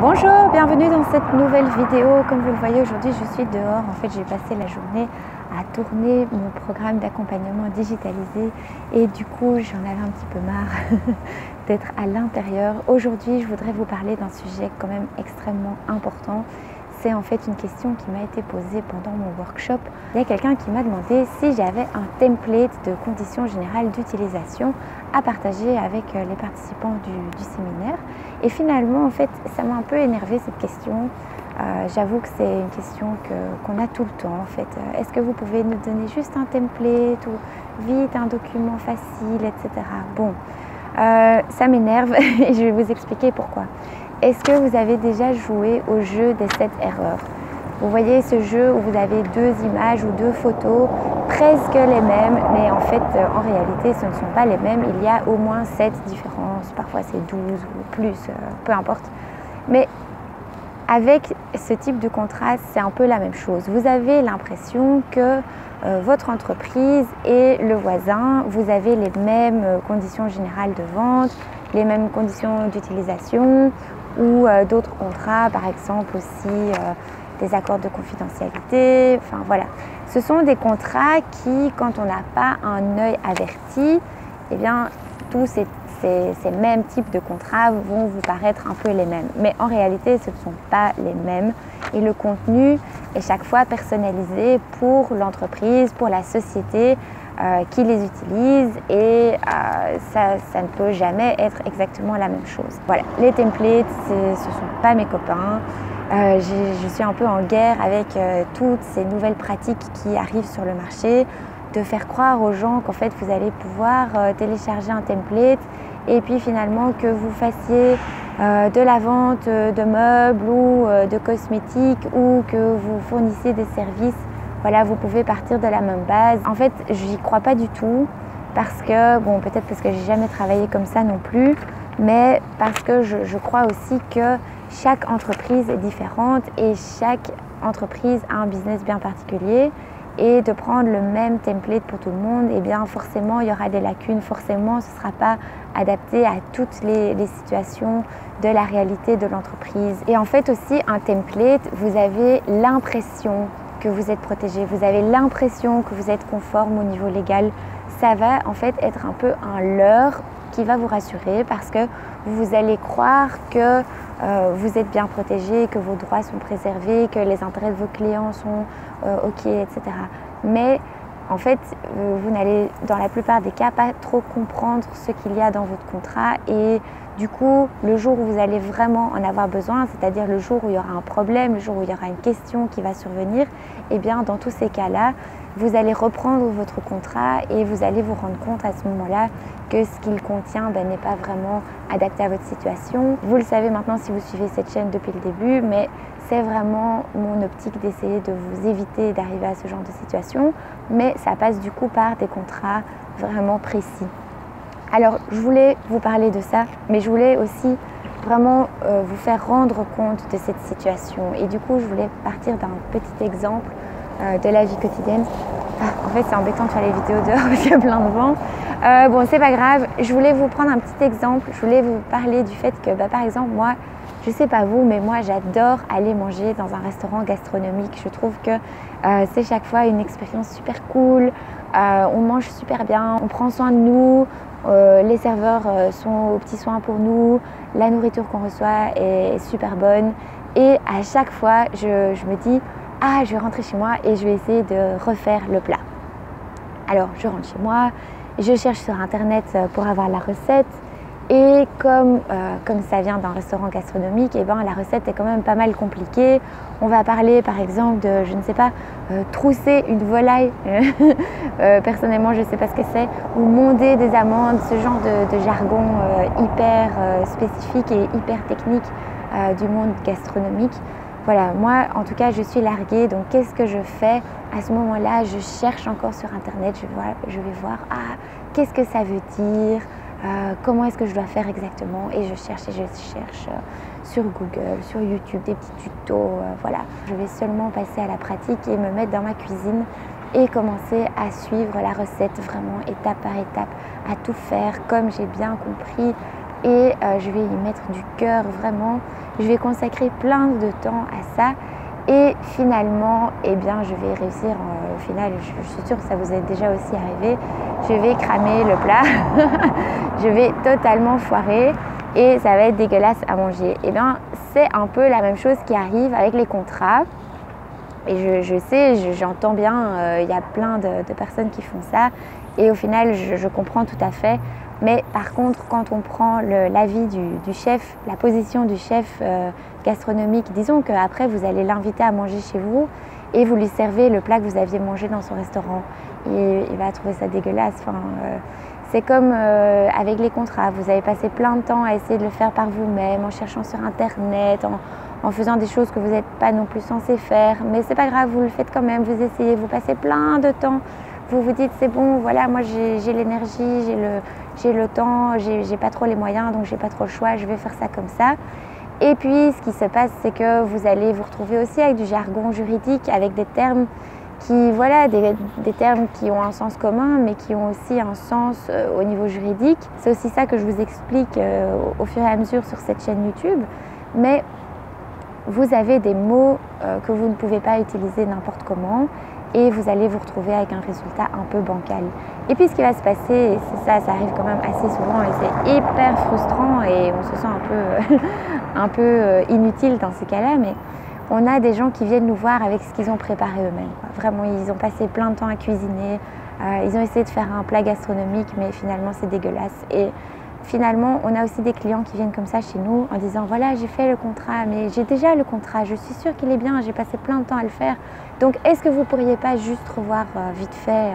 Bonjour, bienvenue dans cette nouvelle vidéo. Comme vous le voyez aujourd'hui, je suis dehors. En fait, j'ai passé la journée à tourner mon programme d'accompagnement digitalisé et du coup, j'en avais un petit peu marre d'être à l'intérieur. Aujourd'hui, je voudrais vous parler d'un sujet quand même extrêmement important. C'est en fait une question qui m'a été posée pendant mon workshop. Il y a quelqu'un qui m'a demandé si j'avais un template de conditions générales d'utilisation à partager avec les participants du séminaire. Et finalement, en fait, ça m'a un peu énervé cette question. J'avoue que c'est une question qu'on a tout le temps en fait. Est-ce que vous pouvez nous donner juste un template ou vite un document facile, etc. Bon, ça m'énerve et je vais vous expliquer pourquoi. Est-ce que vous avez déjà joué au jeu des 7 erreurs? Vous voyez ce jeu où vous avez 2 images ou 2 photos presque les mêmes, mais en fait, en réalité, ce ne sont pas les mêmes. Il y a au moins 7 différences, parfois c'est 12 ou plus, peu importe. Mais avec ce type de contraste, c'est un peu la même chose. Vous avez l'impression que votre entreprise et le voisin, vous avez les mêmes conditions générales de vente, les mêmes conditions d'utilisation ou d'autres contrats, par exemple aussi des accords de confidentialité. Enfin voilà, ce sont des contrats qui, quand on n'a pas un œil averti, eh bien tous ces mêmes types de contrats vont vous paraître un peu les mêmes. Mais en réalité, ce ne sont pas les mêmes. Et le contenu est chaque fois personnalisé pour l'entreprise, pour la société qui les utilise. Et ça ne peut jamais être exactement la même chose. Voilà, les templates, ce ne sont pas mes copains. Je suis un peu en guerre avec toutes ces nouvelles pratiques qui arrivent sur le marché, de faire croire aux gens qu'en fait vous allez pouvoir télécharger un template et puis finalement que vous fassiez de la vente de meubles ou de cosmétiques ou que vous fournissiez des services, voilà, vous pouvez partir de la même base. En fait, j'y crois pas du tout parce que, bon, peut-être parce que j'ai jamais travaillé comme ça non plus, mais parce que je crois aussi que chaque entreprise est différente et chaque entreprise a un business bien particulier. Et de prendre le même template pour tout le monde, eh bien forcément il y aura des lacunes, forcément ce ne sera pas adapté à toutes les situations de la réalité de l'entreprise. Et en fait aussi un template, vous avez l'impression que vous êtes protégé, vous avez l'impression que vous êtes conforme au niveau légal. Ça va en fait être un peu un leurre qui va vous rassurer parce que vous allez croire que vous êtes bien protégé, que vos droits sont préservés, que les intérêts de vos clients sont OK, etc. Mais en fait, vous n'allez dans la plupart des cas pas trop comprendre ce qu'il y a dans votre contrat et du coup, le jour où vous allez vraiment en avoir besoin, c'est-à-dire le jour où il y aura un problème, le jour où il y aura une question qui va survenir, eh bien dans tous ces cas-là, vous allez reprendre votre contrat et vous allez vous rendre compte à ce moment-là que ce qu'il contient n'est pas vraiment adapté à votre situation. Vous le savez maintenant si vous suivez cette chaîne depuis le début, mais c'est vraiment mon optique d'essayer de vous éviter d'arriver à ce genre de situation, mais ça passe du coup par des contrats vraiment précis. Alors, je voulais vous parler de ça, mais je voulais aussi vraiment vous faire rendre compte de cette situation. Et du coup, je voulais partir d'un petit exemple de la vie quotidienne. En fait, c'est embêtant de faire les vidéos dehors parce qu'il y a plein de vent. Bon, c'est pas grave. Je voulais vous prendre un petit exemple. Je voulais vous parler du fait que, par exemple, moi, je sais pas vous, mais moi, j'adore aller manger dans un restaurant gastronomique. Je trouve que c'est chaque fois une expérience super cool. On mange super bien, on prend soin de nous. Les serveurs sont aux petits soins pour nous. La nourriture qu'on reçoit est super bonne. Et à chaque fois, je me dis « Ah, je vais rentrer chez moi et je vais essayer de refaire le plat. » Alors, je rentre chez moi, je cherche sur Internet pour avoir la recette. Et comme ça vient d'un restaurant gastronomique, eh ben, la recette est quand même pas mal compliquée. On va parler par exemple de, je ne sais pas, trousser une volaille. Personnellement, je ne sais pas ce que c'est. Ou monder des amandes, ce genre de jargon hyper spécifique et hyper technique du monde gastronomique. Voilà, moi en tout cas je suis larguée, donc qu'est-ce que je fais à ce moment-là? Je cherche encore sur Internet, je vais voir, qu'est-ce que ça veut dire? Comment est-ce que je dois faire exactement? Et je cherche sur Google, sur YouTube, des petits tutos, voilà. Je vais seulement passer à la pratique et me mettre dans ma cuisine et commencer à suivre la recette vraiment étape par étape, à tout faire comme j'ai bien compris et je vais y mettre du cœur vraiment. Je vais consacrer plein de temps à ça et finalement, eh bien, je vais réussir. Au final, je suis sûre que ça vous est déjà aussi arrivé. Je vais cramer le plat, je vais totalement foirer et ça va être dégueulasse à manger. Eh bien, c'est un peu la même chose qui arrive avec les contrats. Et je sais, j'entends bien, il y a plein de personnes qui font ça et au final, je comprends tout à fait. Mais par contre, quand on prend l'avis du chef, la position du chef gastronomique, disons qu'après vous allez l'inviter à manger chez vous et vous lui servez le plat que vous aviez mangé dans son restaurant. Et il va trouver ça dégueulasse. Enfin, c'est comme avec les contrats, vous avez passé plein de temps à essayer de le faire par vous-même, en cherchant sur internet, en faisant des choses que vous n'êtes pas non plus censé faire. Mais c'est pas grave, vous le faites quand même, vous essayez, vous passez plein de temps. Vous vous dites c'est bon, voilà, moi j'ai l'énergie, j'ai le temps, j'ai pas trop les moyens, donc j'ai pas trop le choix, je vais faire ça comme ça. Et puis ce qui se passe, c'est que vous allez vous retrouver aussi avec du jargon juridique, avec des termes qui, voilà, des termes qui ont un sens commun, mais qui ont aussi un sens au niveau juridique. C'est aussi ça que je vous explique au fur et à mesure sur cette chaîne YouTube. Mais vous avez des mots que vous ne pouvez pas utiliser n'importe comment et vous allez vous retrouver avec un résultat un peu bancal. Et puis ce qui va se passer, et c'est ça arrive quand même assez souvent et c'est hyper frustrant et on se sent un peu inutile dans ces cas-là, mais on a des gens qui viennent nous voir avec ce qu'ils ont préparé eux-mêmes. Vraiment, ils ont passé plein de temps à cuisiner, ils ont essayé de faire un plat gastronomique, mais finalement c'est dégueulasse. Et finalement, on a aussi des clients qui viennent comme ça chez nous en disant voilà, j'ai fait le contrat, mais j'ai déjà le contrat, je suis sûre qu'il est bien, j'ai passé plein de temps à le faire. Donc, est-ce que vous ne pourriez pas juste revoir vite fait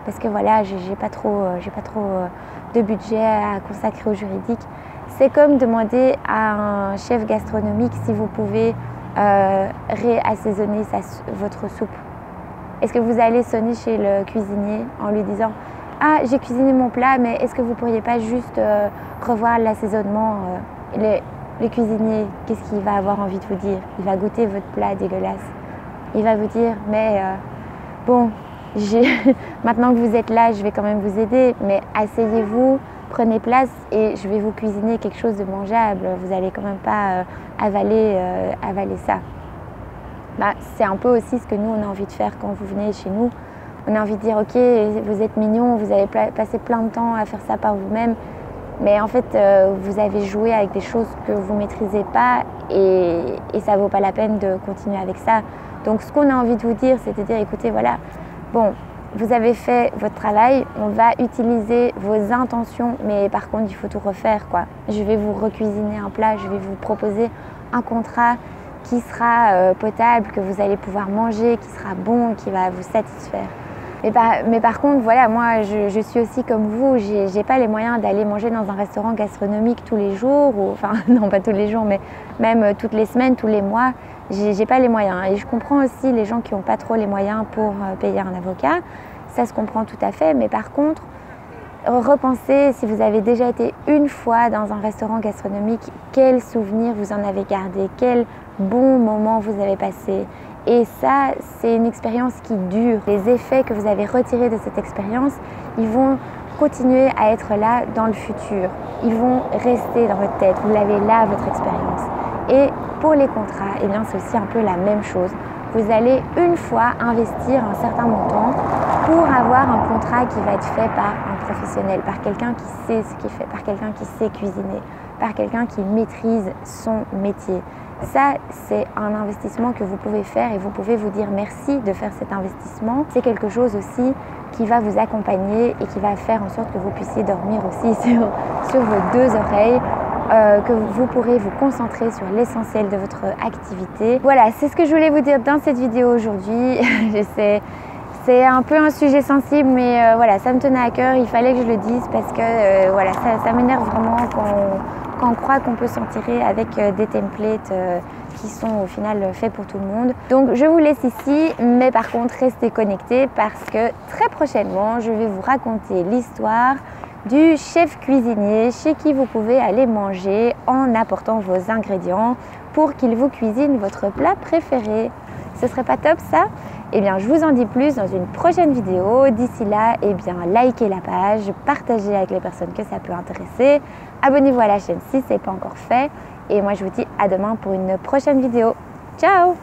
parce que voilà, j'ai pas trop de budget à consacrer au juridique. C'est comme demander à un chef gastronomique si vous pouvez réassaisonner votre soupe. Est-ce que vous allez sonner chez le cuisinier en lui disant ah, j'ai cuisiné mon plat, mais est-ce que vous ne pourriez pas juste revoir l'assaisonnement le cuisinier, qu'est-ce qu'il va avoir envie de vous dire? Il va goûter votre plat dégueulasse. Il va vous dire, mais bon, maintenant que vous êtes là, je vais quand même vous aider, mais asseyez-vous, prenez place et je vais vous cuisiner quelque chose de mangeable. Vous n'allez quand même pas avaler ça. Bah, c'est un peu aussi ce que nous, on a envie de faire quand vous venez chez nous. On a envie de dire, ok, vous êtes mignon, vous avez passé plein de temps à faire ça par vous-même, mais en fait, vous avez joué avec des choses que vous ne maîtrisez pas et ça ne vaut pas la peine de continuer avec ça. Donc, ce qu'on a envie de vous dire, c'est de dire, écoutez, voilà, bon, vous avez fait votre travail, on va utiliser vos intentions, mais par contre, il faut tout refaire, quoi. Je vais vous recuisiner un plat, je vais vous proposer un contrat qui sera potable, que vous allez pouvoir manger, qui sera bon, qui va vous satisfaire. Mais par contre, voilà, moi, je suis aussi comme vous, j'ai pas les moyens d'aller manger dans un restaurant gastronomique tous les jours, enfin, non, pas tous les jours, mais même toutes les semaines, tous les mois, j'ai pas les moyens. Et je comprends aussi les gens qui n'ont pas trop les moyens pour payer un avocat, ça se comprend tout à fait, mais par contre, repensez, si vous avez déjà été une fois dans un restaurant gastronomique, quels souvenirs vous en avez gardé, quel bon moment vous avez passé. Et ça, c'est une expérience qui dure. Les effets que vous avez retirés de cette expérience, ils vont continuer à être là dans le futur. Ils vont rester dans votre tête. Vous l'avez là, votre expérience. Et pour les contrats, eh bien, c'est aussi un peu la même chose. Vous allez une fois investir un certain montant pour avoir un contrat qui va être fait par un professionnel, par quelqu'un qui sait ce qu'il fait, par quelqu'un qui sait cuisiner, par quelqu'un qui maîtrise son métier. Ça, c'est un investissement que vous pouvez faire et vous pouvez vous dire merci de faire cet investissement. C'est quelque chose aussi qui va vous accompagner et qui va faire en sorte que vous puissiez dormir aussi sur vos deux oreilles, que vous pourrez vous concentrer sur l'essentiel de votre activité. Voilà, c'est ce que je voulais vous dire dans cette vidéo aujourd'hui. Je sais, c'est un peu un sujet sensible, mais voilà, ça me tenait à cœur, il fallait que je le dise parce que voilà, ça m'énerve vraiment quand on croit qu'on peut s'en tirer avec des templates qui sont au final faits pour tout le monde. Donc je vous laisse ici, mais par contre restez connectés parce que très prochainement je vais vous raconter l'histoire du chef cuisinier chez qui vous pouvez aller manger en apportant vos ingrédients pour qu'il vous cuisine votre plat préféré. Ce serait pas top ça? Eh bien, je vous en dis plus dans une prochaine vidéo. D'ici là, eh bien, likez la page, partagez avec les personnes que ça peut intéresser. abonnez-vous à la chaîne si ce n'est pas encore fait. Et moi je vous dis à demain pour une prochaine vidéo. Ciao!